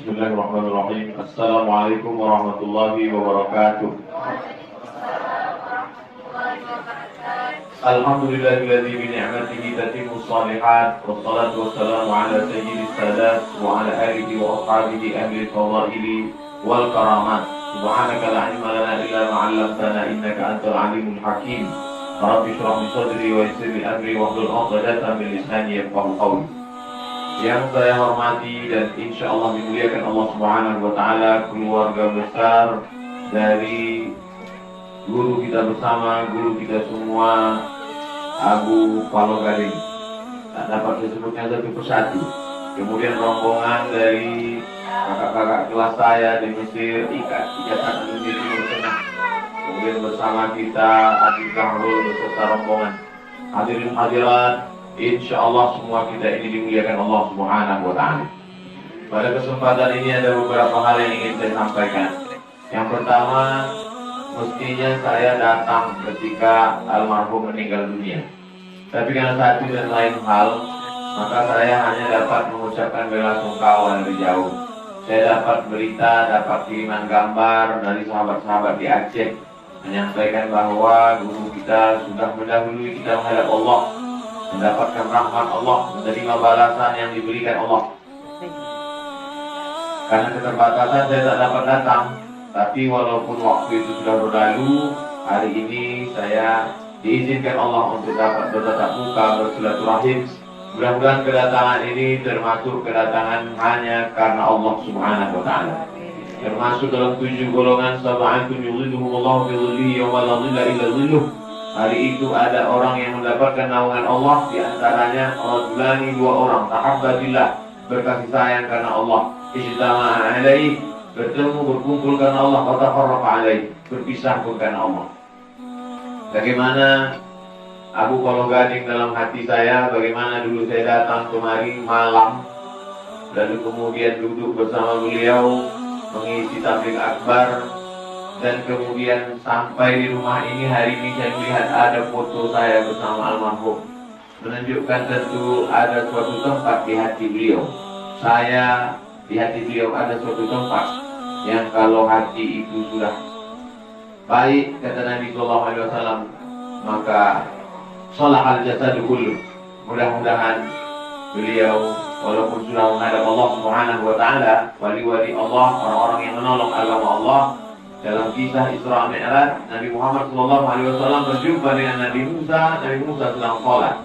Bismillahirrahmanirrahim. Assalamualaikum warahmatullahi wabarakatuh. Alhamdulillahilladzi bi ni'matihi tatimmu shalihat, wassalatu wassalamu ala sayyidis sadat wa ala alihi wa ashabihi ahli fadaili wal karamat. Subhanaka la ilma lana illa ma 'allamtana innaka antal alimul hakim. Rabbi shrah li sadri wa yassir li amri wahlul 'uqdatam min lisani yafqahu qawli. Yang saya hormati dan insya Allah dimuliakan Allah Subhanahu wa Ta'ala, keluarga besar dari guru kita bersama, guru kita semua, Abu Paloh Gading. Tak dapat disebutnya satu persatu. Kemudian rombongan dari kakak-kakak kelas saya di Mesir, Ikatan Indonesia Timur Tengah. Kemudian bersama kita Adik Zahrul beserta rombongan. Hadirin hadirat, insya Allah semua kita ini dimuliakan Allah Subhanahu wa Ta'ala. Pada kesempatan ini ada beberapa hal yang ingin saya sampaikan. Yang pertama, mestinya saya datang ketika almarhum meninggal dunia. Tapi karena satu dan lain hal, maka saya hanya dapat mengucapkan belasungkawa dari jauh. Saya dapat berita, dapat kiriman gambar dari sahabat-sahabat di Aceh menyampaikan bahwa guru kita sudah mendahului kita menghadap Allah, mendapatkan rahmat Allah, menerima balasan yang diberikan Allah. Karena keterbatasan saya tak dapat datang, tapi walaupun waktu itu sudah berlalu, hari ini saya diizinkan Allah untuk dapat bertatap muka, bersilaturahim. Mudah-mudahan kedatangan ini termasuk kedatangan hanya karena Allah Subhanahu wa Ta'ala. Termasuk dalam 7 golongan sab'atun yudhilluhumullahu fi dhillihi yawma la dhilla illa dhilluh. Hari itu ada orang yang mendapatkan naungan Allah, di antaranya rajulani, 2 orang, tahabbatillah, berkasih sayang karena Allah, ijtama'a alaihi, bertemu berkumpul karena Allah, wa tafarraqa alaihi, berpisah pun karena Allah. Bagaimana Abu Paloh Gading dalam hati saya, bagaimana dulu saya datang kemari malam, lalu kemudian duduk bersama beliau mengisi tabligh akbar. Dan kemudian sampai di rumah ini, hari ini saya melihat ada foto saya bersama almarhum, menunjukkan tentu ada suatu tempat di hati beliau. Saya di hati beliau ada suatu tempat yang kalau hati itu sudah baik, kata Nabi SAW, maka shalahal jasadu kulluh. Mudah-mudahan beliau walaupun sudah menghadap Allah Subhanahu wa Ta'ala, wali-wali Allah, orang-orang yang menolong agama Allah. Dalam kisah Isra Mi'raj, Nabi Muhammad SAW berjumpa dengan Nabi Musa. Nabi Musa sedang sholat.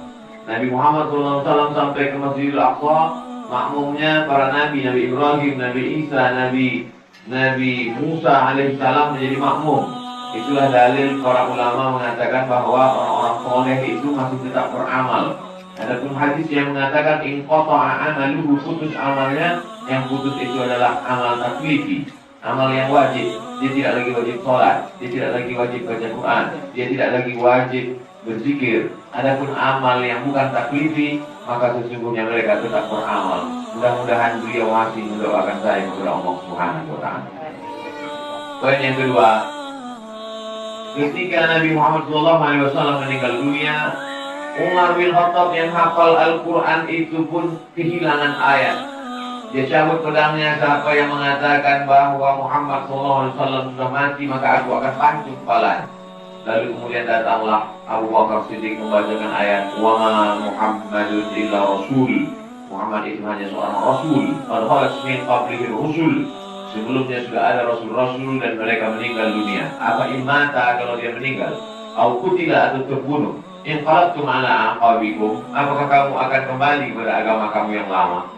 Nabi Muhammad SAW sampai ke Masjidil Aqsa. Makmumnya para Nabi, Nabi Ibrahim, Nabi Isa, Nabi Musa alaihissalam menjadi makmum. Itulah dalil para ulama mengatakan bahwa orang-orang soleh itu masih tetap beramal. Adapun hadis yang mengatakan in qata'a amaluhu, putus amalnya, yang putus itu adalah amal taklifi, amal yang wajib. Dia tidak lagi wajib sholat, dia tidak lagi wajib baca Quran, dia tidak lagi wajib berzikir. Adapun amal yang bukan taklifi, maka sesungguhnya mereka tetap beramal. Mudah-mudahan beliau masih mendoakan saya kepada Allah Subhanahu wa Ta'ala. Poin yang kedua, ketika Nabi Muhammad SAW meninggal dunia, Umar bin Khattab yang hafal Al-Quran itu pun kehilangan ayat. Dia cabut pedangnya, siapa yang mengatakan bahwa Muhammad SAW sudah mati, maka aku akan pancung kepalanya. Lalu kemudian datanglah Abu Bakar Siddiq membacakan ayat wa ma Muhammadun illa rasul. Muhammad itu hanya seorang rasul. Qad khalat min qablihi rusul. Sebelumnya sudah ada rasul-rasul dan mereka meninggal dunia. Apa imata kalau dia meninggal? Au kutila atau terbunuh? In qalabtum ala aqabikum, apakah kamu akan kembali pada agama kamu yang lama?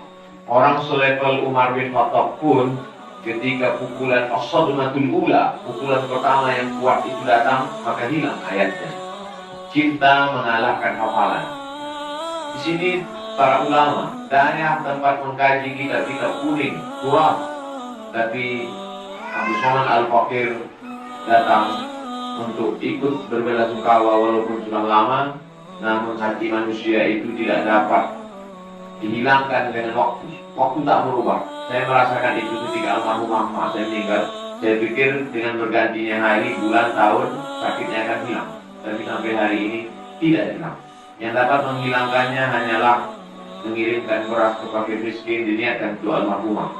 Orang selevel Umar bin Khattab pun ketika pukulan as-sadmatul ula, pukulan pertama yang kuat itu datang, maka hilang ayatnya. Cinta mengalahkan hafalan. Di sini para ulama banyak tempat mengkaji kitab-kitab kuning, kurang. Tapi Abu Salman Al-Fakir datang untuk ikut berbelasungkawa walaupun sudah lama, namun hati manusia itu tidak dapat dihilangkan dengan waktu. Waktu tak berubah. Saya merasakan itu ketika almarhum mama saya meninggal. Saya pikir dengan bergantinya hari, bulan, tahun, sakitnya akan hilang. Tapi sampai hari ini tidak hilang. Yang dapat menghilangkannya hanyalah mengirimkan beras ke fakir miskin, diniatkan untuk almarhumah.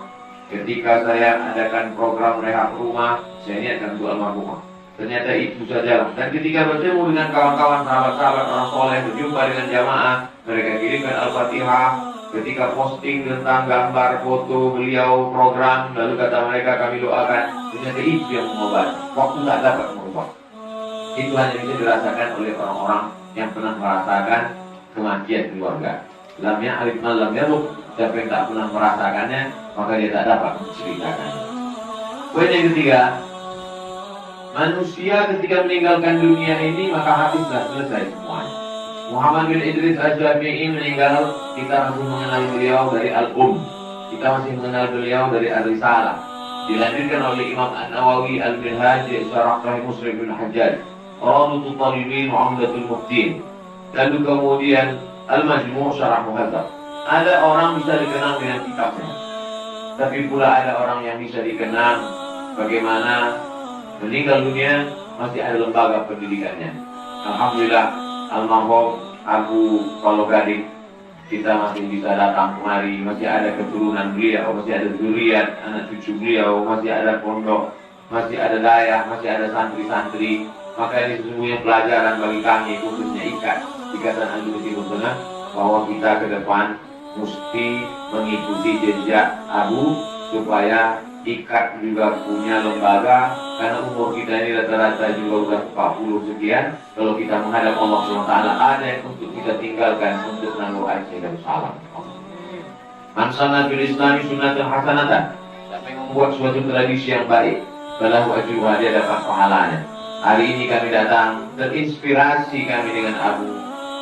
Ketika saya adakan program rehab rumah, saya niatkan untuk almarhumah. Ternyata itu saja. Dan ketika bertemu dengan kawan-kawan sahabat-sahabat orang soleh, berjumpa dengan jamaah, mereka kirimkan Al-Fatihah. Ketika posting tentang gambar foto beliau program, lalu kata mereka kami doakan. Ternyata itu yang mengobati. Waktu tak dapat mengubah. Itu hanya bisa dirasakan oleh orang-orang yang pernah merasakan kematian keluarga. Lamnya alif malam yaruk. Siapa yang tak pernah merasakannya, maka dia tak dapat menceritakannya. Poin yang ketiga, manusia ketika meninggalkan dunia ini maka habislah, selesai semuanya. Muhammad bin Idris Al-Syafi'i meninggal, kita masih mengenal beliau dari Al-Um, kita masih mengenal beliau dari Al-Risalah. Dilanjutkan oleh Imam An-Nawawi Al-Minhaj Syarah Sahih Muslim bin Hajjaj, Rawdatul Talibin wa Umdatul Muftin. Lalu kemudian Al-Majmu' Syarah Muhadzab. Ada orang bisa dikenang dengan kitabnya, tapi pula ada orang yang bisa dikenang bagaimana meninggal dunia masih ada lembaga pendidikannya. Alhamdulillah, almarhum Abu Kalau Gading, kita masih bisa datang kemari, masih ada keturunan beliau, masih ada zuriat anak cucu beliau, masih ada pondok, masih ada dayah, masih ada santri-santri. Maka ini sesungguhnya pelajaran bagi kami, khususnya ikatan Al Timur Tengah, bahwa kita ke depan mesti mengikuti jejak Abu, supaya ikat juga punya lembaga, karena umur kita ini rata-rata juga udah 40 sekian. Kalau kita menghadap Allah SWT, ada yang untuk kita tinggalkan untuk menanggung ajal dan salam. Man sanna fil Islami sunnatan hasanatan, siapa yang membuat suatu tradisi yang baik, falahu ajruha, dia dapat pahalanya. Hari ini kami datang, terinspirasi kami dengan Abu,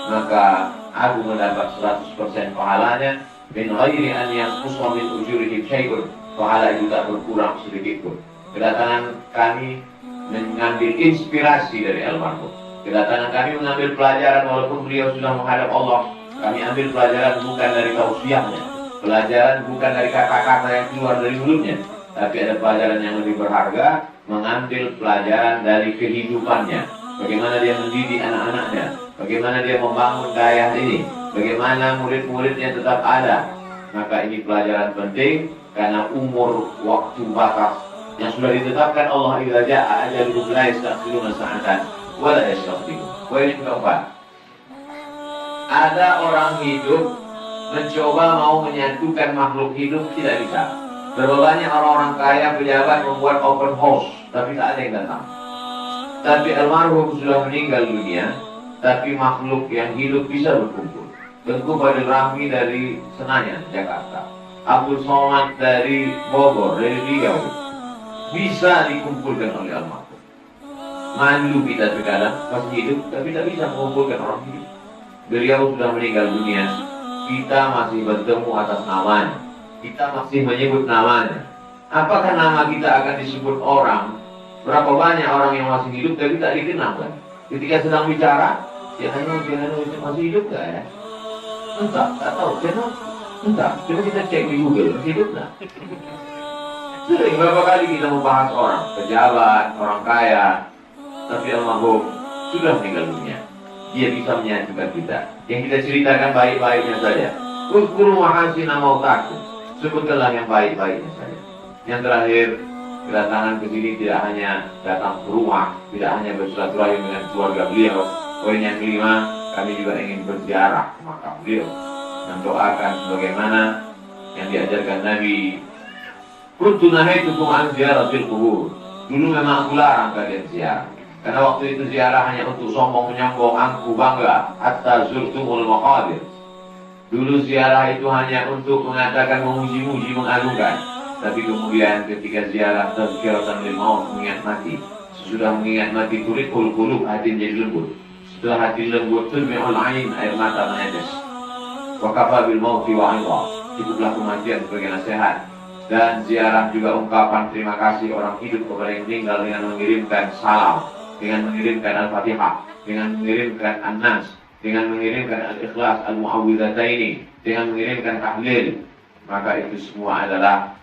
maka Abu mendapat 100% pahalanya, min ghairi an yanqusa min ujurihim syai'un, pahala itu tak berkurang sedikit pun. Kedatangan kami mengambil inspirasi dari almarhum. Kedatangan kami mengambil pelajaran, walaupun beliau sudah menghadap Allah. Kami ambil pelajaran bukan dari tausiahnya, pelajaran bukan dari kata-kata yang keluar dari mulutnya, tapi ada pelajaran yang lebih berharga, mengambil pelajaran dari kehidupannya. Bagaimana dia mendidik anak-anaknya, bagaimana dia membangun dayah ini, bagaimana murid-muridnya tetap ada. Maka ini pelajaran penting, karena umur waktu batas yang sudah ditetapkan Allah, idza jaa ajaluhum la yastakhiruna sa'atan wa la yastaqdimun. Poin keempat, ada orang hidup mencoba mau menyatukan makhluk hidup, tidak bisa. Berapa banyak orang-orang kaya, pejabat membuat open house, tapi tak ada yang datang. Tapi almarhum sudah meninggal dunia, tapi makhluk yang hidup bisa berkumpul. Tengku Fadil Rahmi dari Senayan, Jakarta, Abdul Somad dari Bogor, dari Riau, bisa dikumpulkan oleh almarhum. Malu kita terkadang masih hidup, tapi tak bisa mengumpulkan orang hidup. Beliau sudah meninggal dunia, kita masih bertemu atas namanya, kita masih menyebut namanya. Apakah nama kita akan disebut orang? Berapa banyak orang yang masih hidup tapi tak dikenal kan? Ketika sedang bicara, ya Hano masih hidup gak ya? Entah, tak tahu. Entah, coba kita cek di Google, masih hidup gak? Sering berapa kali kita membahas orang, pejabat, orang kaya, tapi almarhum sudah meninggal dunia. Dia bisa menyatukan kita. Yang kita ceritakan baik-baiknya saja. Uzkuru mahasina mautakum, sebutkanlah yang baik-baiknya saja. Yang terakhir, kedatangan ke sini tidak hanya datang ke rumah, tidak hanya bersilaturahim dengan keluarga beliau. Poin yang kelima, kami juga ingin berziarah ke makam beliau, mendoakan sebagaimana yang diajarkan Nabi. Kuntu nahaitukum an ziyaratil qubur. Dulu memang aku larang kalian ziarah, karena waktu itu ziarah hanya untuk sombong menyombong, angku bangga, hatta zurtumul maqabir. Dulu ziarah itu hanya untuk mengatakan memuji-muji, mengagungkan. Tapi kemudian ketika ziarah tazkiratan lil maut, mengingat mati. Sesudah mengingat mati, turikul qulub, hati menjadi lembut. Setelah hati lembut, tulmi'ul ain, air mata menetes. Wa kafa bil mauti wa'idha, cukuplah kematian sebagai nasihat. Dan ziarah juga ungkapan terima kasih orang hidup kepada yang meninggal, dengan mengirimkan salam, dengan mengirimkan Al-Fatihah, dengan mengirimkan An-Nas, dengan mengirimkan Al-Ikhlas, Al-Mu'awwidhataini, dengan mengirimkan tahlil. Maka itu semua adalah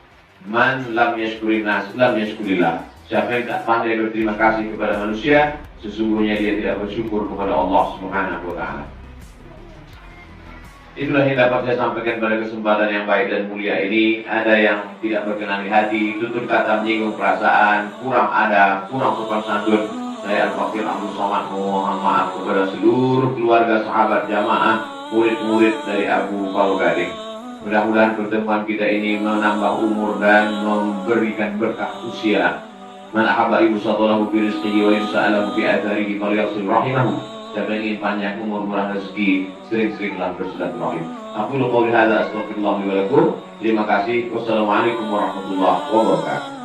man lam yashkurin nas lam yashkurillah. Siapa yang tak pandai berterima kasih kepada manusia, sesungguhnya dia tidak bersyukur kepada Allah Subhanahu wa ta'ala. Itulah yang dapat saya sampaikan pada kesempatan yang baik dan mulia ini. Ada yang tidak berkenan di hati, tutur kata menyinggung perasaan, kurang ada, kurang sopan santun. Saya Al-Fakir Abdul Somad memohon maaf kepada seluruh keluarga, sahabat, jamaah, murid-murid dari Abu Palu Gading. Mudah-mudahan pertemuan kita ini menambah umur dan memberikan berkah usia. Man ahabba yusatalahu fi rizqihi wa yusa'alahu fi atharihi falyaghfir rahimahu. Siapa ingin panjang umur, murah rezeki, sering-seringlah bersilaturahim. Aku qouli hadza astaghfirullah li wa lakum. Terima kasih. Wassalamualaikum warahmatullahi wabarakatuh.